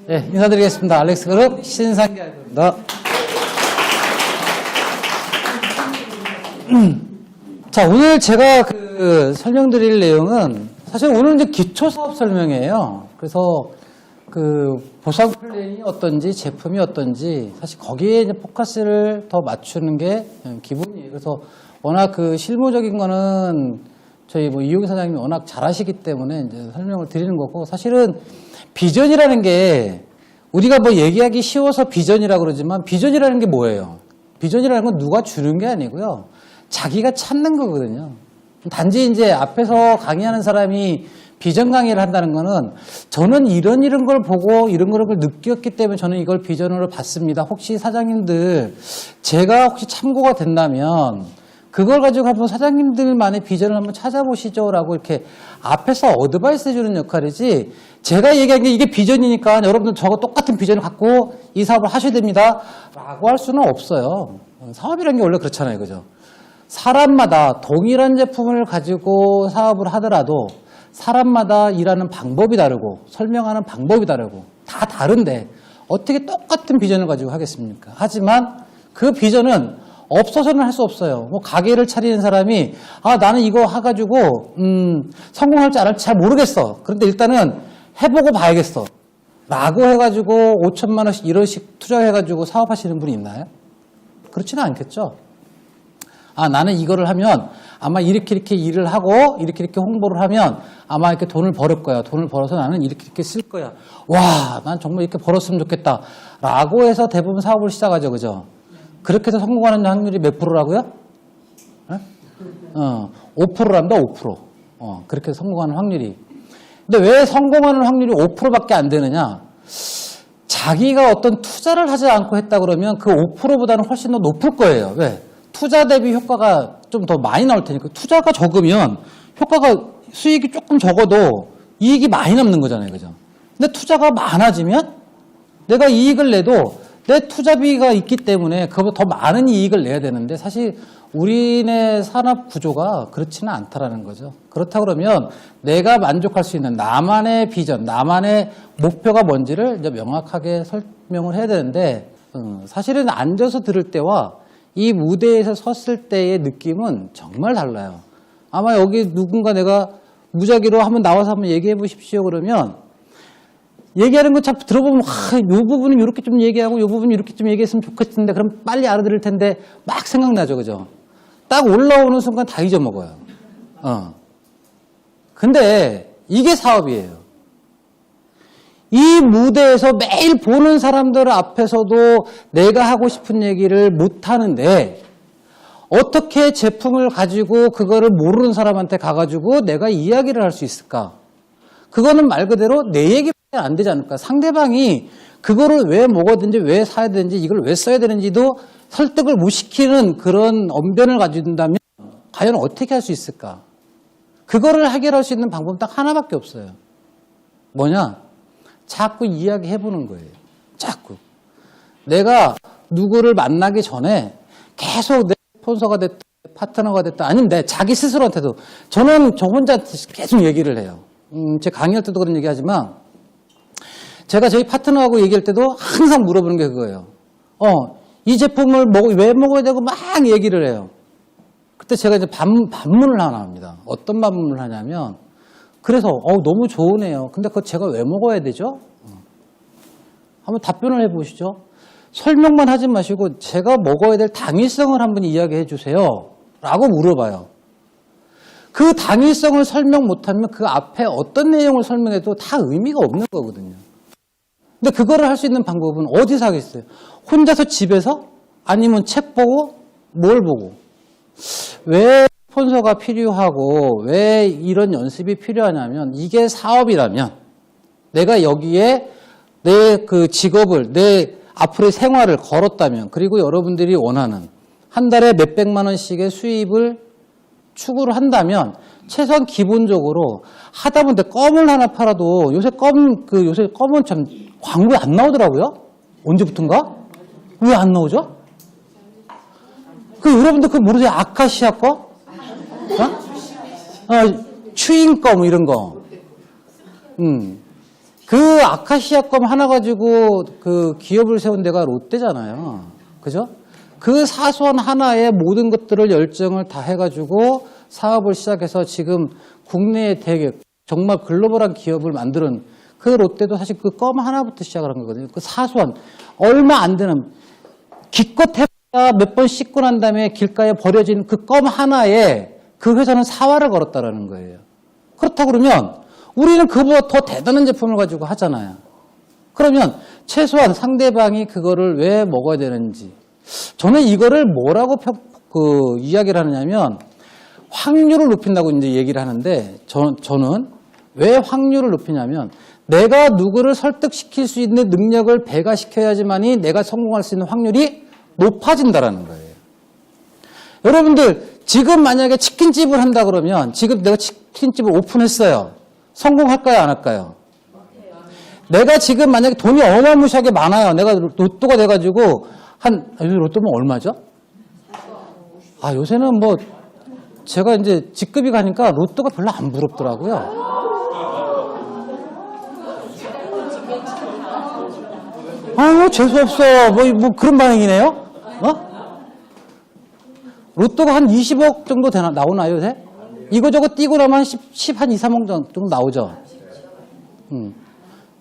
네, 인사드리겠습니다. 알렉스그룹 신상기 알고입니다. 자, 오늘 제가 설명드릴 내용은 사실 오늘 이제 기초사업 설명이에요. 그래서 보상 플랜이 어떤지, 제품이 어떤지 사실 거기에 이제 포커스를 더 맞추는 게 기본이에요. 그래서 워낙 실무적인 거는 저희 이용희 사장님이 워낙 잘하시기 때문에 이제 설명을 드리는 거고, 사실은 비전이라는 게 우리가 얘기하기 쉬워서 비전이라고 그러지만 비전이라는 게 뭐예요? 비전이라는 건 누가 주는 게 아니고요. 자기가 찾는 거거든요. 단지 이제 앞에서 강의하는 사람이 비전 강의를 한다는 거는 저는 이런 걸 보고 이런 걸 느꼈기 때문에 저는 이걸 비전으로 봤습니다. 혹시 사장님들 제가 혹시 참고가 된다면 그걸 가지고 한번 사장님들만의 비전을 한번 찾아보시죠 라고 이렇게 앞에서 어드바이스 해주는 역할이지, 제가 얘기한 게 이게 비전이니까 여러분들 저거 똑같은 비전을 갖고 이 사업을 하셔야 됩니다 라고 할 수는 없어요. 사업이라는 게 원래 그렇잖아요. 그죠? 사람마다 동일한 제품을 가지고 사업을 하더라도 사람마다 일하는 방법이 다르고 설명하는 방법이 다르고 다 다른데 어떻게 똑같은 비전을 가지고 하겠습니까? 하지만 그 비전은 없어서는 할 수 없어요. 가게를 차리는 사람이 나는 이거 해가지고 성공할지 안 할지 잘 모르겠어. 그런데 일단은 해보고 봐야겠어 라고 해가지고 5천만 원씩 이런 식 투자해가지고 사업하시는 분이 있나요? 그렇지는 않겠죠. 나는 이거를 하면 아마 이렇게 일을 하고 이렇게 홍보를 하면 아마 이렇게 돈을 벌을 거야. 돈을 벌어서 나는 이렇게 쓸 거야. 와, 난 정말 이렇게 벌었으면 좋겠다 라고 해서 대부분 사업을 시작하죠. 그죠? 그렇게 해서 성공하는 확률이 몇 프로라고요? 5%랍니다. 5%. 그렇게 해서 성공하는 확률이. 근데 왜 성공하는 확률이 5%밖에 안 되느냐? 자기가 어떤 투자를 하지 않고 했다 그러면 그 5%보다는 훨씬 더 높을 거예요. 왜? 투자 대비 효과가 좀 더 많이 나올 테니까. 투자가 적으면 수익이 조금 적어도 이익이 많이 남는 거잖아요. 그죠? 근데 투자가 많아지면 내가 이익을 내도 내 투자비가 있기 때문에 그보다 더 많은 이익을 내야 되는데, 사실 우리네 산업 구조가 그렇지는 않다라는 거죠. 그렇다 그러면 내가 만족할 수 있는 나만의 비전, 나만의 목표가 뭔지를 이제 명확하게 설명을 해야 되는데, 사실은 앉아서 들을 때와 이 무대에서 섰을 때의 느낌은 정말 달라요. 아마 여기 누군가 내가 무작위로 한번 나와서 한번 얘기해 보십시오 그러면 얘기하는 거 자꾸 들어보면 이 부분은 이렇게 좀 얘기하고 이 부분은 이렇게 좀 얘기했으면 좋겠는데 그럼 빨리 알아들을 텐데 막 생각나죠. 그죠? 딱 올라오는 순간 다 잊어먹어요. 근데 이게 사업이에요. 이 무대에서 매일 보는 사람들 앞에서도 내가 하고 싶은 얘기를 못 하는데 어떻게 제품을 가지고 그거를 모르는 사람한테 가가지고 내가 이야기를 할 수 있을까? 그거는 말 그대로 내 얘기밖에 안 되지 않을까? 상대방이 그거를 왜 먹어야 되는지, 왜 사야 되는지, 이걸 왜 써야 되는지도 설득을 못 시키는 그런 언변을 가진다면 과연 어떻게 할 수 있을까? 그거를 해결할 수 있는 방법은 딱 하나밖에 없어요. 뭐냐? 자꾸 이야기해보는 거예요. 자꾸. 내가 누구를 만나기 전에 계속 내 스폰서가 됐다, 파트너가 됐다, 아니면 내 자기 스스로한테도, 저는 저 혼자 계속 얘기를 해요. 제 강의할 때도 그런 얘기 하지만 제가 저희 파트너하고 얘기할 때도 항상 물어보는 게 그거예요. 이 제품을 왜 먹어야 되고 막 얘기를 해요. 그때 제가 이제 반문을 하나 합니다. 어떤 반문을 하냐면, 그래서 너무 좋으네요. 근데 그거 제가 왜 먹어야 되죠? 한번 답변을 해보시죠. 설명만 하지 마시고 제가 먹어야 될 당위성을 한번 이야기해 주세요 라고 물어봐요. 그 당위성을 설명 못하면 그 앞에 어떤 내용을 설명해도 다 의미가 없는 거거든요. 근데 그거를 할 수 있는 방법은 어디서 하겠어요? 혼자서 집에서? 아니면 책 보고? 뭘 보고? 왜 스폰서가 필요하고 왜 이런 연습이 필요하냐면, 이게 사업이라면 내가 여기에 내 직업을, 내 앞으로의 생활을 걸었다면, 그리고 여러분들이 원하는 한 달에 몇백만 원씩의 수입을 추구를 한다면 최소한 기본적으로 하다 보는데 껌을 하나 팔아도 요새 껌은 참 광고에 안 나오더라고요. 언제부턴가? 왜 안 나오죠? 여러분들 그거 모르세요? 아카시아 거? 추잉껌 이런 거. 그 아카시아껌 하나 가지고 그 기업을 세운 데가 롯데잖아요. 그죠? 그 사소한 하나의 모든 것들을 열정을 다 해가지고 사업을 시작해서 지금 국내의 되게 정말 글로벌한 기업을 만드는 그 롯데도 사실 그 껌 하나부터 시작을 한 거거든요. 그 사소한 얼마 안 되는 기껏 해봐야 몇 번 씻고 난 다음에 길가에 버려진 그 껌 하나에 그 회사는 사활을 걸었다라는 거예요. 그렇다고 그러면 우리는 그보다 더 대단한 제품을 가지고 하잖아요. 그러면 최소한 상대방이 그거를 왜 먹어야 되는지. 저는 이거를 뭐라고 이야기를 하느냐면 확률을 높인다고 이제 얘기를 하는데 저는 왜 확률을 높이냐면 내가 누구를 설득시킬 수 있는 능력을 배가시켜야지만이 내가 성공할 수 있는 확률이 높아진다라는 거예요. 여러분들 지금 만약에 치킨집을 한다 그러면 지금 내가 치킨집을 오픈했어요. 성공할까요? 안 할까요? 내가 지금 만약에 돈이 어마무시하게 많아요. 내가 로또가 돼가지고 요새 로또면 얼마죠? 요새는 뭐 제가 이제 직급이 가니까 로또가 별로 안 부럽더라고요. 재수없어. 뭐 그런 반응이네요? 로또가 한 20억 정도 나오나요, 요새? 이거저거 띄고 나면 한 2, 3억 정도 나오죠?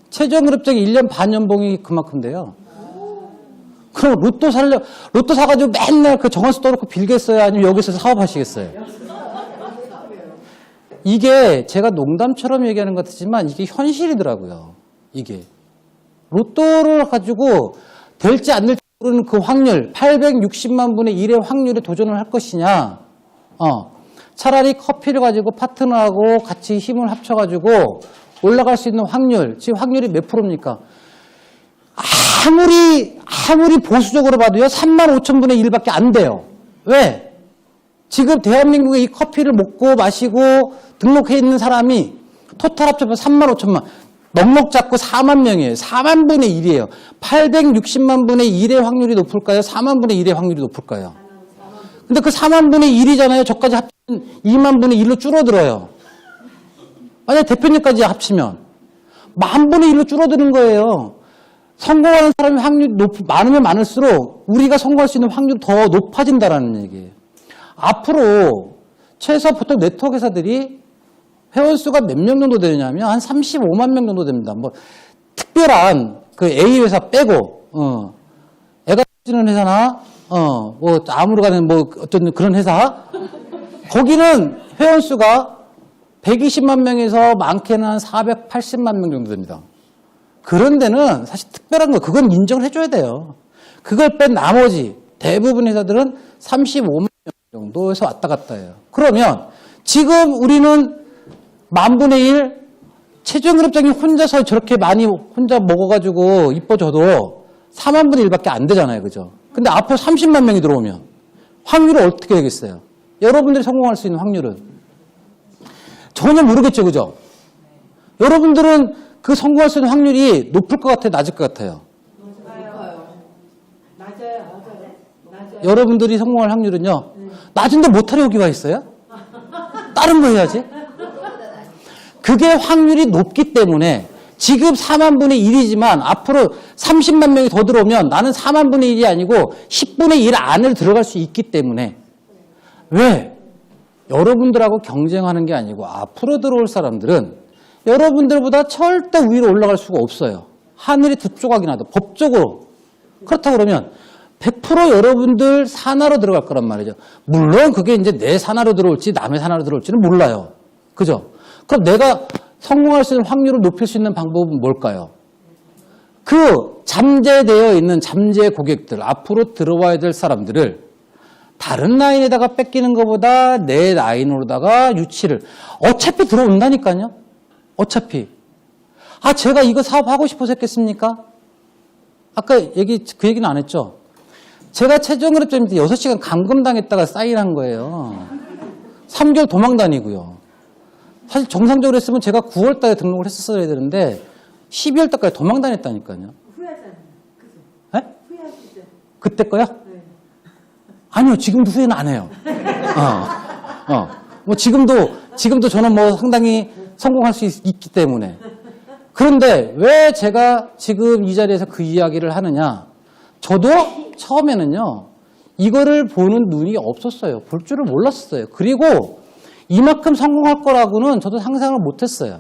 최저임금액이 1년 반 연봉이 그만큼인데요. 그럼 로또 사가지고 맨날 그 정한수 떠놓고 빌겠어요? 아니면 여기서 사업하시겠어요? 이게 제가 농담처럼 얘기하는 것 같지만 이게 현실이더라고요. 이게. 로또를 가지고 될지 안 될지 모르는 그 확률, 860만 분의 1의 확률에 도전을 할 것이냐. 차라리 커피를 가지고 파트너하고 같이 힘을 합쳐가지고 올라갈 수 있는 확률, 지금 확률이 몇 프로입니까? 아무리 보수적으로 봐도요, 3만 5천 분의 1밖에 안 돼요. 왜? 지금 대한민국에 이 커피를 먹고 마시고 등록해 있는 사람이 토탈 합쳐서 3만 5천만, 넉넉 잡고 4만 명이에요. 4만 분의 1이에요. 860만 분의 1의 확률이 높을까요? 4만 분의 1의 확률이 높을까요? 근데 그 4만 분의 1이잖아요. 저까지 합치면 2만 분의 1로 줄어들어요. 만약 대표님까지 합치면 10,000분의 1로 줄어드는 거예요. 성공하는 사람이 확률이 많으면 많을수록 우리가 성공할 수 있는 확률이 더 높아진다는 얘기예요. 앞으로 최소 보통 네트워크 회사들이 회원수가 몇 명 정도 되냐면 한 35만 명 정도 됩니다. 뭐 특별한 그 A 회사 빼고 애가 쓰는 회사나 뭐 아무로 가는 뭐 어떤 그런 회사 거기는 회원수가 120만 명에서 많게는 한 480만 명 정도 됩니다. 그런 데는 사실 특별한 거 그건 인정을 해줘야 돼요. 그걸 뺀 나머지 대부분 회사들은 35만 명 정도에서 왔다 갔다 해요. 그러면 지금 우리는 10,000분의 1 최저임금장이 혼자서 저렇게 많이 혼자 먹어가지고 이뻐져도 4만분의 1밖에 안 되잖아요. 그죠? 근데 앞으로 30만 명이 들어오면 확률은 어떻게 되겠어요? 여러분들이 성공할 수 있는 확률은? 전혀 모르겠죠. 그죠? 여러분들은 그 성공할 수 있는 확률이 높을 것 같아요? 낮을 것 같아요? 낮아요. 여러분들이 성공할 확률은요? 낮은데 못하려 오기가 있어요? 다른 거 해야지. 그게 확률이 높기 때문에 지금 4만 분의 1이지만 앞으로 30만 명이 더 들어오면 나는 4만 분의 1이 아니고 10분의 1 안에 들어갈 수 있기 때문에 왜? 여러분들하고 경쟁하는 게 아니고 앞으로 들어올 사람들은 여러분들보다 절대 위로 올라갈 수가 없어요. 하늘이 두 조각이 나도 법적으로. 그렇다고 그러면 100% 여러분들 산하로 들어갈 거란 말이죠. 물론 그게 이제 내 산하로 들어올지 남의 산하로 들어올지는 몰라요. 그죠? 그럼 내가 성공할 수 있는 확률을 높일 수 있는 방법은 뭘까요? 그 잠재되어 있는 잠재 고객들, 앞으로 들어와야 될 사람들을 다른 라인에다가 뺏기는 것보다 내 라인으로다가 유치를 어차피 들어온다니까요. 어차피. 제가 이거 사업하고 싶어서 했겠습니까? 아까 그 얘기는 안 했죠? 제가 최저임금점 6시간 감금당했다가 사인한 거예요. 3개월 도망 다니고요. 사실 정상적으로 했으면 제가 9월 달에 등록을 했었어야 되는데 12월 달까지 도망 다녔다니까요. 후회하잖아요. 그죠? 네? 후회하시죠? 그때 거요? 네. 아니요. 지금도 후회는 안 해요. 뭐 지금도 저는 뭐 상당히 성공할 수 있기 때문에. 그런데 왜 제가 지금 이 자리에서 그 이야기를 하느냐. 저도 처음에는요. 이거를 보는 눈이 없었어요. 볼 줄을 몰랐어요. 그리고 이만큼 성공할 거라고는 저도 상상을 못했어요.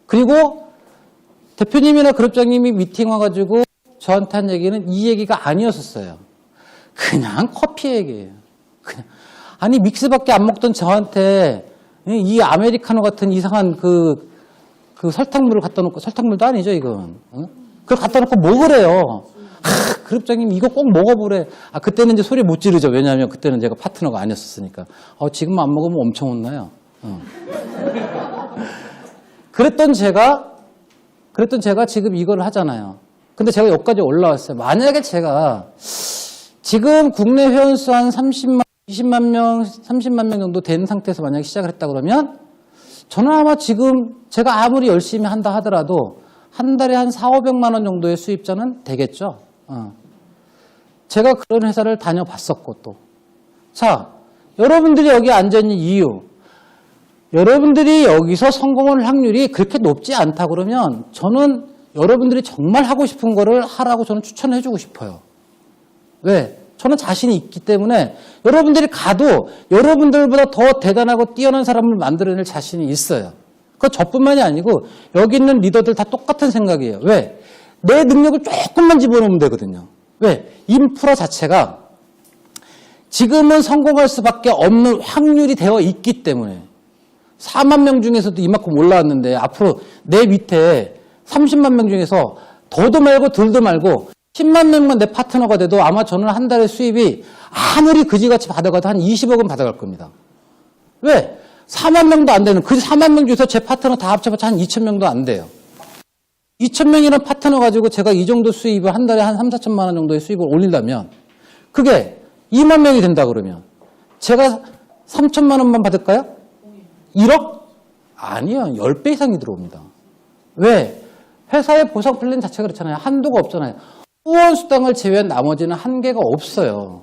그리고 대표님이나 그룹장님이 미팅 와가지고 저한테 한 얘기는 이 얘기가 아니었었어요. 그냥 커피 얘기예요. 그냥. 아니 믹스밖에 안 먹던 저한테 이 아메리카노 같은 이상한 그 설탕물을 갖다 놓고, 설탕물도 아니죠 이건. 그걸 갖다 놓고 먹으래요. 그룹장님 이거 꼭 먹어보래. 그때는 이제 소리 못 지르죠. 왜냐하면 그때는 제가 파트너가 아니었으니까. 지금 안 먹으면 엄청 혼나요. 그랬던 제가 지금 이걸 하잖아요. 근데 제가 여기까지 올라왔어요. 만약에 제가 지금 국내 회원수 한 20만 명, 30만 명 정도 된 상태에서 만약에 시작을 했다 그러면 저는 아마 지금 제가 아무리 열심히 한다 하더라도 한 달에 한 4,500만 원 정도의 수입자는 되겠죠. 제가 그런 회사를 다녀봤었고 또. 자, 여러분들이 여기 앉아있는 이유. 여러분들이 여기서 성공할 확률이 그렇게 높지 않다 그러면 저는 여러분들이 정말 하고 싶은 거를 하라고 저는 추천해 주고 싶어요. 왜? 저는 자신이 있기 때문에 여러분들이 가도 여러분들보다 더 대단하고 뛰어난 사람을 만들어낼 자신이 있어요. 그거 저뿐만이 아니고 여기 있는 리더들 다 똑같은 생각이에요. 왜? 내 능력을 조금만 집어넣으면 되거든요. 왜? 인프라 자체가 지금은 성공할 수밖에 없는 확률이 되어 있기 때문에 4만 명 중에서도 이만큼 올라왔는데 앞으로 내 밑에 30만 명 중에서 더도 말고 덜도 말고 10만 명만 내 파트너가 돼도 아마 저는 한 달에 수입이 아무리 그지같이 받아가도 한 20억은 받아갈 겁니다. 왜? 4만 명도 안 되는, 그 4만 명 중에서 제 파트너 다 합쳐봤자 한 2천 명도 안 돼요. 2천 명이라는 파트너 가지고 제가 이 정도 수입을 한 달에 한 3, 4천만 원 정도의 수입을 올린다면 그게 2만 명이 된다 그러면 제가 3천만 원만 받을까요? 1억? 아니요. 10배 이상이 들어옵니다. 왜? 회사의 보상 플랜 자체가 그렇잖아요. 한도가 없잖아요. 후원 수당을 제외한 나머지는 한계가 없어요.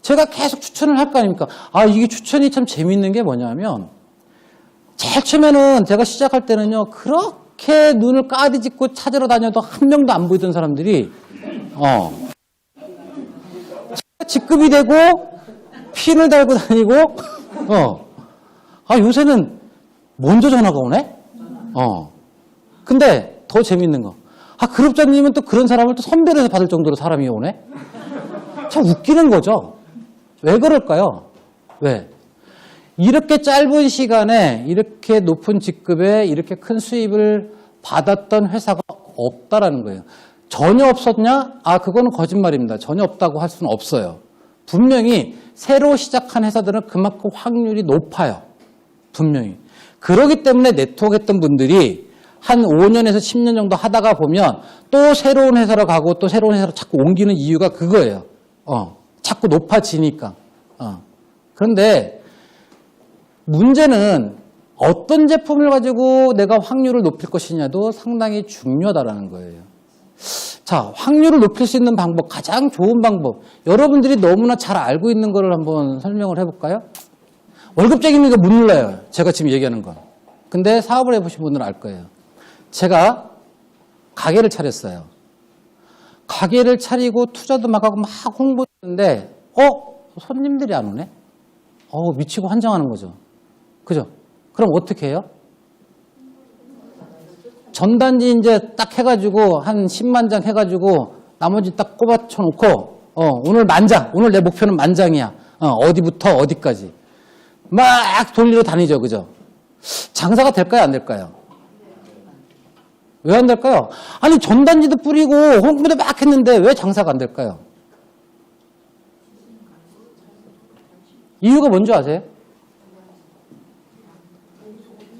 제가 계속 추천을 할 거 아닙니까? 이게 추천이 참 재밌는 게 뭐냐면 제일 처음에는 제가 시작할 때는요. 그렇게 눈을 까디짓고 찾으러 다녀도 한 명도 안 보이던 사람들이 직급이 되고 핀을 달고 다니고 요새는 먼저 전화가 오네? 근데 더 재밌는 거. 그룹장님은 또 그런 사람을 또 선별해서 받을 정도로 사람이 오네? 참 웃기는 거죠. 왜 그럴까요? 왜? 이렇게 짧은 시간에 이렇게 높은 직급에 이렇게 큰 수입을 받았던 회사가 없다라는 거예요. 전혀 없었냐? 그거는 거짓말입니다. 전혀 없다고 할 수는 없어요. 분명히 새로 시작한 회사들은 그만큼 확률이 높아요. 분명히. 그러기 때문에 네트워크 했던 분들이 한 5년에서 10년 정도 하다가 보면 또 새로운 회사로 가고 또 새로운 회사로 자꾸 옮기는 이유가 그거예요. 자꾸 높아지니까. 그런데 문제는 어떤 제품을 가지고 내가 확률을 높일 것이냐도 상당히 중요하다는 거예요. 자, 확률을 높일 수 있는 방법, 가장 좋은 방법. 여러분들이 너무나 잘 알고 있는 거를 한번 설명을 해볼까요? 월급쟁이는 이거 못 눌러요. 제가 지금 얘기하는 건. 근데 사업을 해보신 분들은 알 거예요. 제가 가게를 차렸어요. 가게를 차리고 투자도 막 하고 막 홍보했는데 손님들이 안 오네? 미치고 환장하는 거죠. 그죠? 그럼 어떻게 해요? 전단지 이제 딱 해가지고 한 10만 장 해가지고 나머지 딱 꼽아쳐 놓고 오늘 만장, 오늘 내 목표는 만장이야. 어디부터 어디까지. 막 돌리러 다니죠. 그죠? 장사가 될까요? 안 될까요? 왜 안 될까요? 아니 전단지도 뿌리고 홍보도 막 했는데 왜 장사가 안 될까요? 이유가 뭔지 아세요?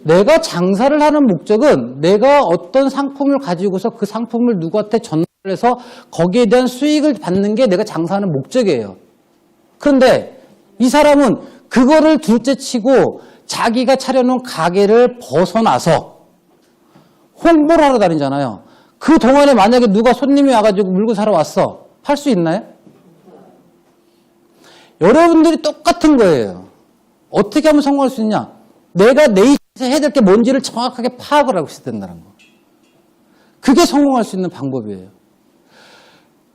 내가 장사를 하는 목적은 내가 어떤 상품을 가지고서 그 상품을 누구한테 전달해서 거기에 대한 수익을 받는 게 내가 장사하는 목적이에요. 그런데 이 사람은 그거를 둘째치고 자기가 차려놓은 가게를 벗어나서 홍보를 하러 다니잖아요. 그 동안에 만약에 누가 손님이 와가지고 물건 사러 왔어. 팔 수 있나요? 여러분들이 똑같은 거예요. 어떻게 하면 성공할 수 있냐? 내가 내 입장에서 해야 될 게 뭔지를 정확하게 파악을 하고 있어야 된다는 거. 그게 성공할 수 있는 방법이에요.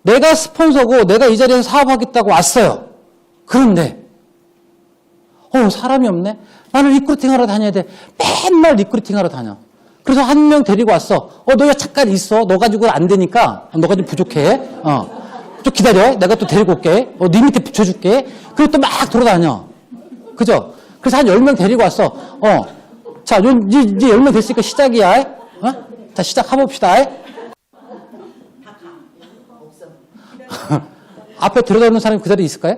내가 스폰서고 내가 이 자리에서 사업하겠다고 왔어요. 그런데 사람이 없네. 나는 리크루팅하러 다녀야 돼. 맨날 리크루팅하러 다녀. 그래서 한 명 데리고 왔어. 너 잠깐 있어. 너 가지고 안 되니까. 너가 좀 부족해. 좀 기다려. 내가 또 데리고 올게. 네 밑에 붙여줄게. 그리고 또 막 돌아다녀. 그죠? 그래서 한 10명 데리고 왔어. 자, 이제 10명 됐으니까 시작이야. 자, 시작해봅시다. 앞에 들어다니는 사람이 그 자리에 있을까요?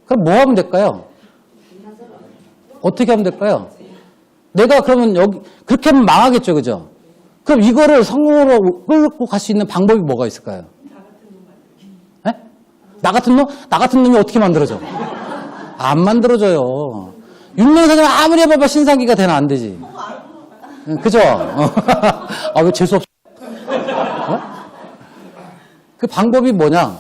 그럼 뭐 하면 될까요? 어떻게 하면 될까요? 내가 그러면 그렇게 하면 망하겠죠, 그죠? 그럼 이거를 성공으로 끌고 갈 수 있는 방법이 뭐가 있을까요? 네? 나 같은 놈? 나 같은 놈이 어떻게 만들어져? 안 만들어져요. 윤명사님 아무리 해봐봐 신상기가 되나 안 되지. 그죠? 왜 재수없어? 그 방법이 뭐냐?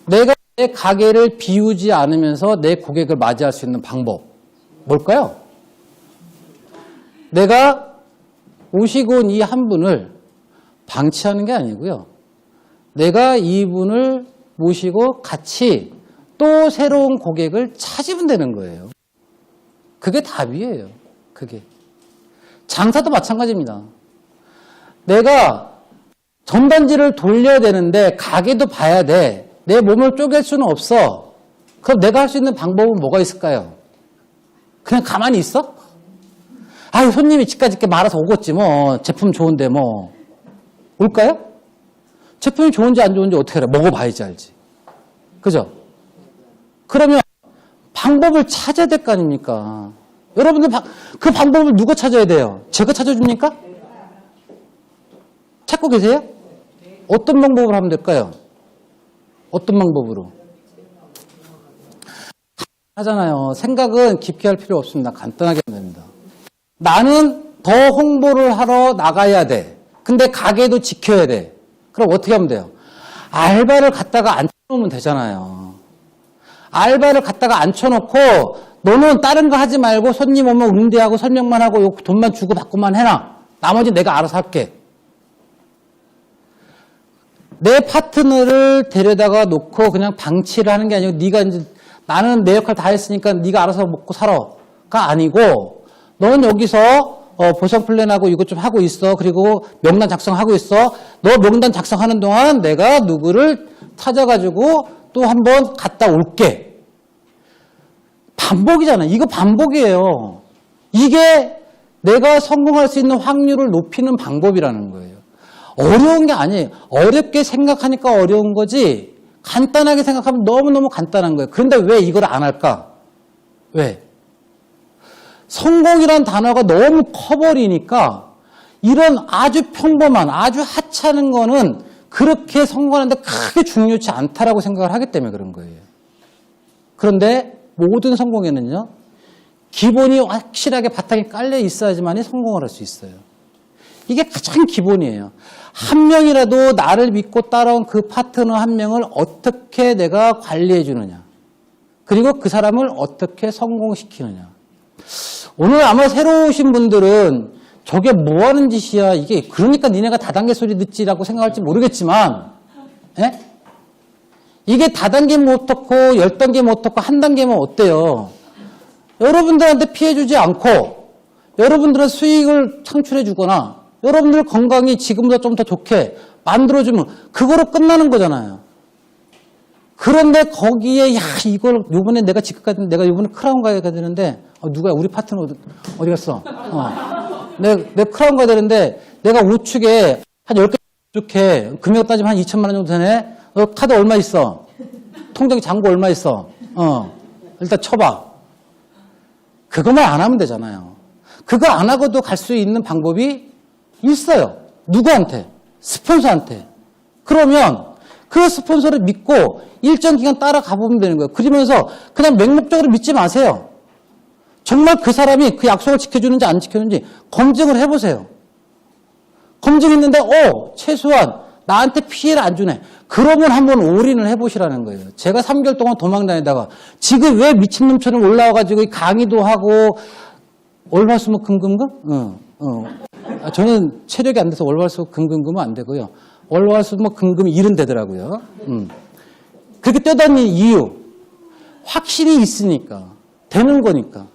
내가 내 가게를 비우지 않으면서 내 고객을 맞이할 수 있는 방법. 뭘까요? 내가 오시고 온 이 한 분을 방치하는 게 아니고요. 내가 이분을 모시고 같이 또 새로운 고객을 찾으면 되는 거예요. 그게 답이에요. 그게. 장사도 마찬가지입니다. 내가 전단지를 돌려야 되는데 가게도 봐야 돼. 내 몸을 쪼갤 수는 없어. 그럼 내가 할 수 있는 방법은 뭐가 있을까요? 그냥 가만히 있어? 손님이 집까지 이렇게 말아서 오겠지 뭐. 제품 좋은데 뭐. 올까요? 제품이 좋은지 안 좋은지 어떻게 알아? 먹어봐야지 알지. 그죠? 그러면 방법을 찾아야 될 거 아닙니까? 여러분들 그 방법을 누가 찾아야 돼요? 제가 찾아줍니까? 찾고 계세요? 어떤 방법으로 하면 될까요? 어떤 방법으로? 하잖아요. 생각은 깊게 할 필요 없습니다. 간단하게 하면 됩니다. 나는 더 홍보를 하러 나가야 돼. 근데 가게도 지켜야 돼. 그럼 어떻게 하면 돼요? 알바를 갖다가 앉혀놓으면 되잖아요. 알바를 갖다가 앉혀놓고 너는 다른 거 하지 말고 손님 오면 응대하고 설명만 하고 돈만 주고 받고만 해놔. 나머지 내가 알아서 할게. 내 파트너를 데려다가 놓고 그냥 방치를 하는 게 아니고 네가 이제 나는 내 역할 다 했으니까 네가 알아서 먹고 살아가 아니고 너는 여기서 보상 플랜하고 이것 좀 하고 있어. 그리고 명단 작성하고 있어. 너 명단 작성하는 동안 내가 누구를 찾아가지고 또 한번 갔다 올게. 반복이잖아. 이거 반복이에요. 이게 내가 성공할 수 있는 확률을 높이는 방법이라는 거예요. 어려운 게 아니에요. 어렵게 생각하니까 어려운 거지 간단하게 생각하면 너무너무 간단한 거예요. 그런데 왜 이걸 안 할까? 왜? 성공이란 단어가 너무 커버리니까 이런 아주 평범한 아주 하찮은 거는 그렇게 성공하는데 크게 중요치 않다라고 생각을 하기 때문에 그런 거예요. 그런데 모든 성공에는요. 기본이 확실하게 바탕에 깔려 있어야지만이 성공을 할 수 있어요. 이게 가장 기본이에요. 한 명이라도 나를 믿고 따라온 그 파트너 한 명을 어떻게 내가 관리해 주느냐. 그리고 그 사람을 어떻게 성공시키느냐. 오늘 아마 새로 오신 분들은 저게 뭐 하는 짓이야. 이게 그러니까 니네가 다단계 소리 듣지라고 생각할지 모르겠지만 이게 다단계면 어떻고 10단계면 어떻고 한 단계면 어때요. 여러분들한테 피해 주지 않고 여러분들의 수익을 창출해 주거나 여러분들 건강이 지금보다 좀 더 좋게 만들어주면 그거로 끝나는 거잖아요. 그런데 거기에 이걸 요번에 내가 직급 가야 되는데 내가 요번에 크라운 가야 되는데 누가 우리 파트너 어디 갔어? 내 크라운 가야 되는데 내가 우측에 한 10개 이렇게 금액 따지면 한 2천만 원 정도 되네. 너 카드 얼마 있어? 통장 잔고 얼마 있어? 일단 쳐봐. 그것만 안 하면 되잖아요. 그거 안 하고도 갈 수 있는 방법이 있어요. 누구한테? 스폰서한테. 그러면 그 스폰서를 믿고 일정 기간 따라가 보면 되는 거예요. 그러면서 그냥 맹목적으로 믿지 마세요. 정말 그 사람이 그 약속을 지켜주는지 안 지켜주는지 검증을 해보세요. 검증했는데 최소한 나한테 피해를 안 주네. 그러면 한번 올인을 해보시라는 거예요. 제가 3개월 동안 도망 다니다가 지금 왜 미친놈처럼 올라와가지고 강의도 하고 월화수목 금금금? 저는 체력이 안 돼서 월화수목 금금금은 안 되고요. 월화수목 금금이 일은 되더라고요. 그렇게 뛰어다니는 이유. 확신이 있으니까. 되는 거니까.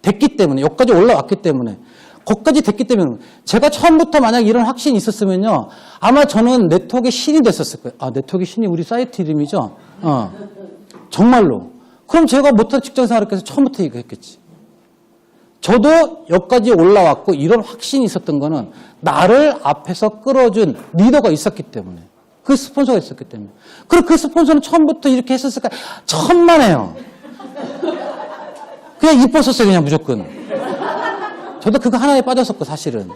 됐기 때문에. 여기까지 올라왔기 때문에. 거기까지 됐기 때문에. 제가 처음부터 만약 이런 확신이 있었으면요. 아마 저는 네트워크의 신이 됐었을 거예요. 아, 네트워크의 신이 우리 사이트 이름이죠? 정말로. 그럼 제가 못한 직장 생활을 처음부터 얘기했겠지. 저도 여기까지 올라왔고 이런 확신이 있었던 거는 나를 앞에서 끌어준 리더가 있었기 때문에. 그 스폰서가 있었기 때문에. 그리고 그 스폰서는 처음부터 이렇게 했었을까? 천만에요. 그냥 이뻤었어요, 그냥 무조건. 저도 그거 하나에 빠졌었고, 사실은.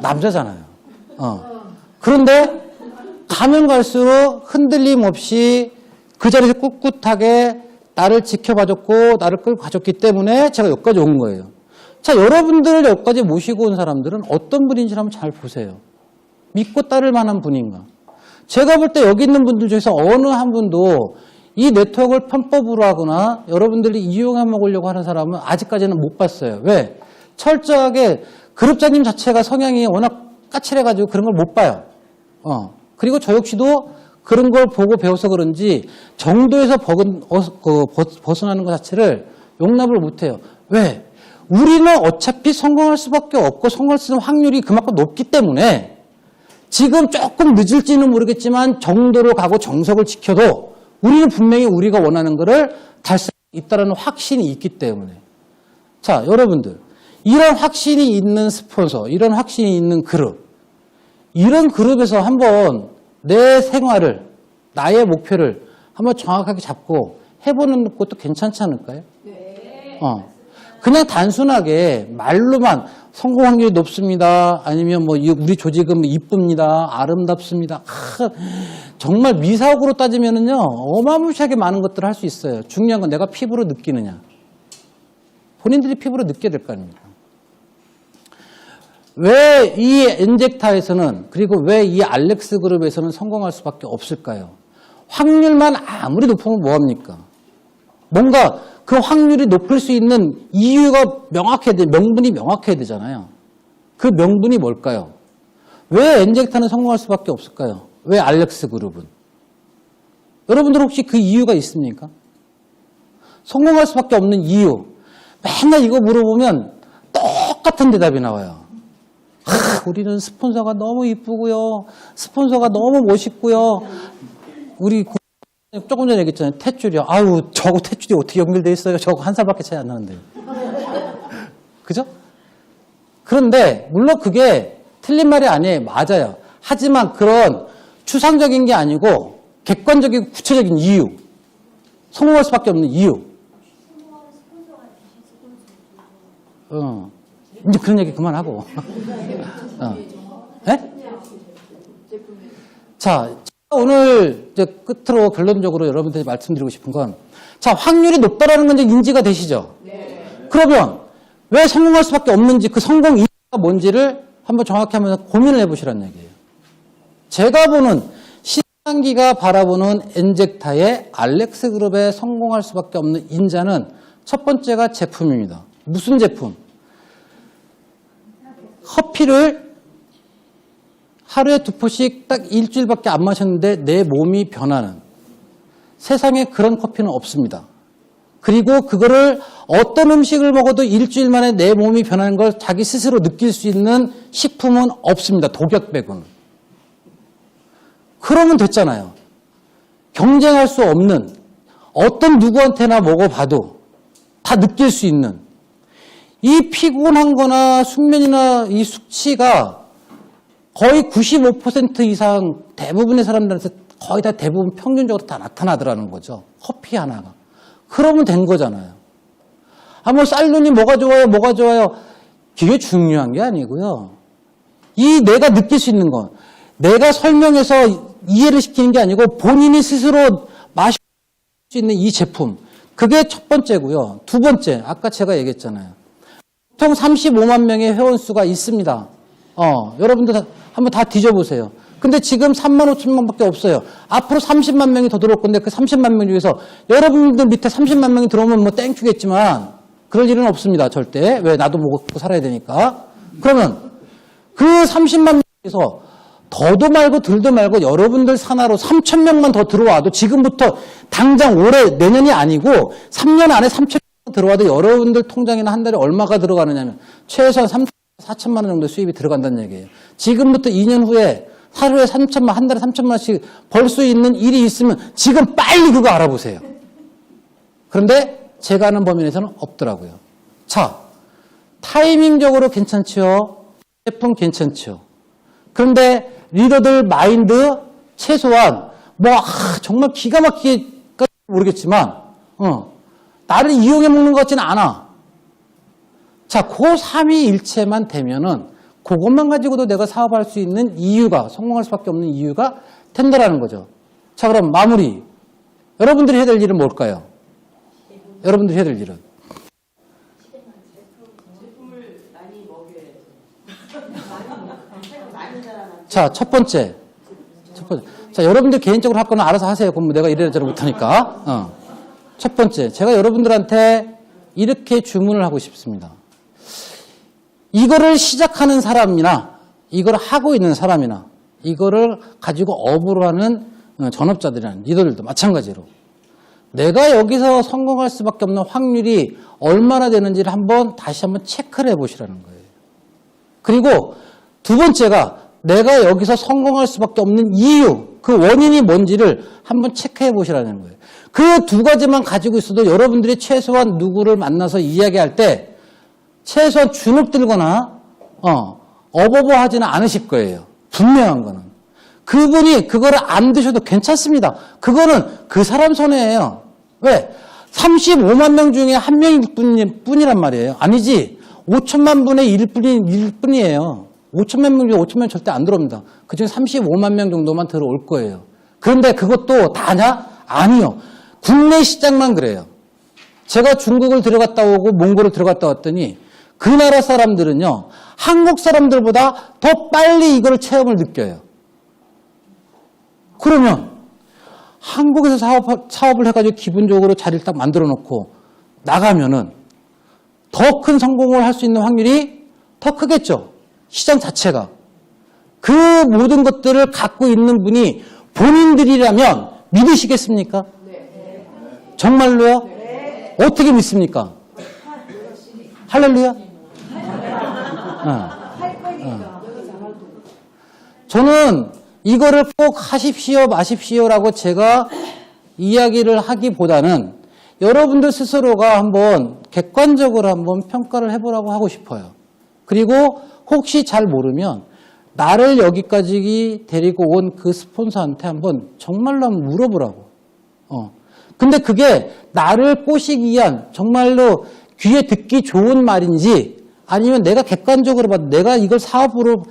남자잖아요. 그런데 가면 갈수록 흔들림 없이 그 자리에서 꿋꿋하게 나를 지켜봐줬고, 나를 끌고 가줬기 때문에 제가 여기까지 온 거예요. 자, 여러분들을 여기까지 모시고 온 사람들은 어떤 분인지 한번 잘 보세요. 믿고 따를 만한 분인가. 제가 볼 때 여기 있는 분들 중에서 어느 한 분도 이 네트워크를 편법으로 하거나 여러분들이 이용해 먹으려고 하는 사람은 아직까지는 못 봤어요. 왜? 철저하게 그룹장님 자체가 성향이 워낙 까칠해가지고 그런 걸 못 봐요. 그리고 저 역시도 그런 걸 보고 배워서 그런지 정도에서 벗어나는 것 자체를 용납을 못해요. 왜? 우리는 어차피 성공할 수밖에 없고 성공할 수 있는 확률이 그만큼 높기 때문에 지금 조금 늦을지는 모르겠지만 정도로 가고 정석을 지켜도 우리는 분명히 우리가 원하는 것을 달성할 수 있다는 확신이 있기 때문에. 자, 여러분들. 이런 확신이 있는 스폰서, 이런 확신이 있는 그룹, 이런 그룹에서 한번 내 생활을, 나의 목표를 한번 정확하게 잡고 해보는 것도 괜찮지 않을까요? 네. 그냥 단순하게 말로만 성공 확률이 높습니다. 아니면 뭐 우리 조직은 이쁩니다. 아름답습니다. 정말 미사옥으로 따지면은요, 어마무시하게 많은 것들을 할 수 있어요. 중요한 건 내가 피부로 느끼느냐. 본인들이 피부로 느껴야 될 거 아닙니까? 왜 이 엔젝타에서는, 그리고 왜 이 알렉스 그룹에서는 성공할 수밖에 없을까요? 확률만 아무리 높으면 뭐합니까? 뭔가 그 확률이 높을 수 있는 이유가 명확해야 돼, 명분이 명확해야 되잖아요. 그 명분이 뭘까요? 왜 엔젝타는 성공할 수밖에 없을까요? 왜 알렉스 그룹은? 여러분들 혹시 그 이유가 있습니까? 성공할 수밖에 없는 이유. 맨날 이거 물어보면 똑같은 대답이 나와요. 우리는 스폰서가 너무 이쁘고요. 스폰서가 너무 멋있고요. 우리 조금 전에 얘기했잖아요. 탯줄이요. 아유, 저거 탯줄이 어떻게 연결돼 있어요? 저거 한 살밖에 차이 안 나는데. 그죠? 그런데 물론 그게 틀린 말이 아니에요. 맞아요. 하지만 그런 추상적인 게 아니고 객관적이고 구체적인 이유. 성공할 수밖에 없는 이유. 이제 그런 얘기 그만하고. 네? 자, 오늘 이제 끝으로 결론적으로 여러분들이 말씀드리고 싶은 건, 자, 확률이 높다라는 건 이제 인지가 되시죠? 네. 그러면 왜 성공할 수밖에 없는지, 그 성공 이유가 뭔지를 한번 정확히 하면서 고민을 해보시라는 얘기예요. 제가 보는 신한기가 바라보는 엔젝타의 알렉스 그룹에 성공할 수밖에 없는 인자는 첫 번째가 제품입니다. 무슨 제품? 커피를 하루에 2포씩 딱 일주일밖에 안 마셨는데 내 몸이 변하는, 세상에 그런 커피는 없습니다. 그리고 그거를 어떤 음식을 먹어도 일주일 만에 내 몸이 변하는 걸 자기 스스로 느낄 수 있는 식품은 없습니다. 독약 빼고는. 그러면 됐잖아요. 경쟁할 수 없는, 어떤 누구한테나 먹어봐도 다 느낄 수 있는, 이 피곤한 거나 숙면이나 이 숙취가 거의 95% 이상 대부분의 사람들한테 거의 다 대부분 평균적으로 다 나타나더라는 거죠. 커피 하나가. 그러면 된 거잖아요. 뭐 쌀눈이 뭐가 좋아요, 뭐가 좋아요. 그게 중요한 게 아니고요. 이 내가 느낄 수 있는 건, 내가 설명해서 이해를 시키는 게 아니고 본인이 스스로 마실 수 있는 이 제품. 그게 첫 번째고요. 두 번째, 아까 제가 얘기했잖아요. 보통 35만 명의 회원수가 있습니다. 여러분들 한번 다 뒤져보세요. 근데 지금 3만 5천 명밖에 없어요. 앞으로 30만 명이 더 들어올 건데 그 30만 명 중에서 여러분들 밑에 30만 명이 들어오면 뭐 땡큐겠지만 그럴 일은 없습니다. 절대. 왜? 나도 먹고 살아야 되니까. 그러면 그 30만 명에서 더도 말고 덜도 말고 여러분들 산하로 3,000명만 더 들어와도 지금부터 당장 올해 내년이 아니고 3년 안에 3,000명 들어와도 여러분들 통장에는 한 달에 얼마가 들어가느냐면 최소한 4천만 원 정도 수입이 들어간다는 얘기예요. 지금부터 2년 후에 하루에 3천만, 한 달에 3천만 원씩 벌 수 있는 일이 있으면 지금 빨리 그거 알아보세요. 그런데 제가 아는 범위 내에서는 없더라고요. 자, 타이밍적으로 괜찮죠? 제품 괜찮죠? 그런데 리더들 마인드 최소한 정말 기가 막히게 모르겠지만 나를 이용해 먹는 것 같지는 않아. 자, 그 삼위일체만 되면은 그것만 가지고도 내가 사업할 수 있는 이유가, 성공할 수밖에 없는 이유가 된다라는 거죠. 자, 그럼 마무리. 여러분들이 해야 될 일은 뭘까요? 여러분들이 해야 될 일은? 제품을 많이 먹여야지. 많은 사람한테. 자, 첫 번째. 자, 여러분들 개인적으로 할 거는 알아서 하세요. 그럼 내가 이래저래 못하니까. 첫 번째. 제가 여러분들한테 이렇게 주문을 하고 싶습니다. 이거를 시작하는 사람이나 이걸 하고 있는 사람이나 이거를 가지고 업으로 하는 전업자들이나 리더들도 마찬가지로 내가 여기서 성공할 수밖에 없는 확률이 얼마나 되는지를 다시 한번 체크를 해보시라는 거예요. 그리고 두 번째가 내가 여기서 성공할 수밖에 없는 이유, 그 원인이 뭔지를 한번 체크해 보시라는 거예요. 그 두 가지만 가지고 있어도 여러분들이 최소한 누구를 만나서 이야기할 때 최소한 주눅 들거나 어버버 하지는 않으실 거예요. 분명한 거는. 그분이 그거를 안 드셔도 괜찮습니다. 그거는 그 사람 손해예요. 왜? 35만 명 중에 한 명일 뿐이란 말이에요. 아니지. 5천만 분의 1 뿐이에요. 5천만 명 중에 5천만 명 절대 안 들어옵니다. 그중에 35만 명 정도만 들어올 거예요. 그런데 그것도 다냐? 아니요. 국내 시장만 그래요. 제가 중국을 들어갔다 오고 몽골을 들어갔다 왔더니 그 나라 사람들은요. 한국 사람들보다 더 빨리 이걸 체험을 느껴요. 그러면 한국에서 사업을 해가지고 기본적으로 자리를 딱 만들어 놓고 나가면은 더 큰 성공을 할 수 있는 확률이 더 크겠죠. 시장 자체가. 그 모든 것들을 갖고 있는 분이 본인들이라면 믿으시겠습니까? 네. 정말로요? 네. 어떻게 믿습니까? 할렐루야? 할 거니까. 저는 이거를 꼭 하십시오, 마십시오라고 제가 이야기를 하기보다는 여러분들 스스로가 한번 객관적으로 한번 평가를 해보라고 하고 싶어요. 그리고 혹시 잘 모르면 나를 여기까지 데리고 온 그 스폰서한테 한번 정말로 한번 물어보라고. 근데 그게 나를 꼬시기 위한 정말로 귀에 듣기 좋은 말인지 아니면 내가 객관적으로 봐도 내가 이걸 사업으로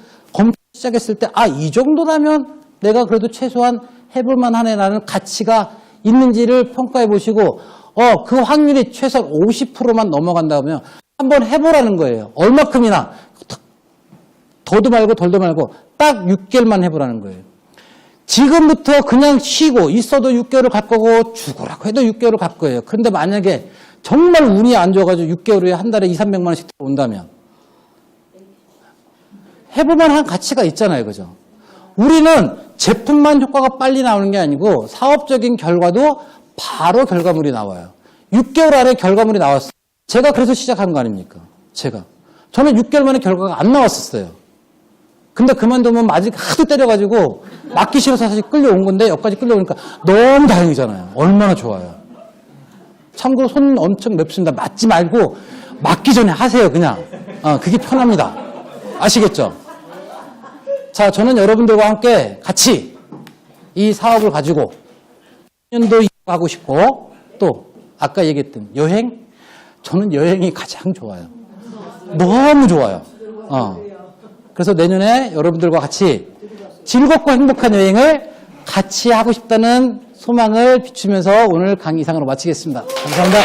시작했을 때 이 정도라면 내가 그래도 최소한 해볼 만하네라는 가치가 있는지를 평가해 보시고 그 확률이 최소한 50%만 넘어간다면 한번 해보라는 거예요. 얼마큼이나 더도 말고 덜도 말고 딱 6개월만 해보라는 거예요. 지금부터 그냥 쉬고 있어도 6개월을 갈 거고 죽으라고 해도 6개월을 갈 거예요. 그런데 만약에 정말 운이 안 좋아가지고 6개월 후에 한 달에 200~300만 원씩 들어온다면 해볼만 한 가치가 있잖아요. 그죠? 우리는 제품만 효과가 빨리 나오는 게 아니고 사업적인 결과도 바로 결과물이 나와요. 6개월 안에 결과물이 나왔어요. 제가 그래서 시작한 거 아닙니까? 저는 6개월 만에 결과가 안 나왔었어요. 근데 그만두면 아직 하도 때려가지고 맞기 싫어서 사실 끌려온 건데 여기까지 끌려오니까 너무 다행이잖아요. 얼마나 좋아요. 참고로 손 엄청 맵습니다. 맞지 말고 맞기 전에 하세요. 그냥. 그게 편합니다. 아시겠죠? 자, 저는 여러분들과 함께 같이 이 사업을 가지고 년도 하고 싶고 또 아까 얘기했던 여행, 저는 여행이 가장 좋아요. 너무 좋아요. 그래서 내년에 여러분들과 같이 즐겁고 행복한 여행을 같이 하고 싶다는 소망을 비추면서 오늘 강의 이상으로 마치겠습니다. 감사합니다.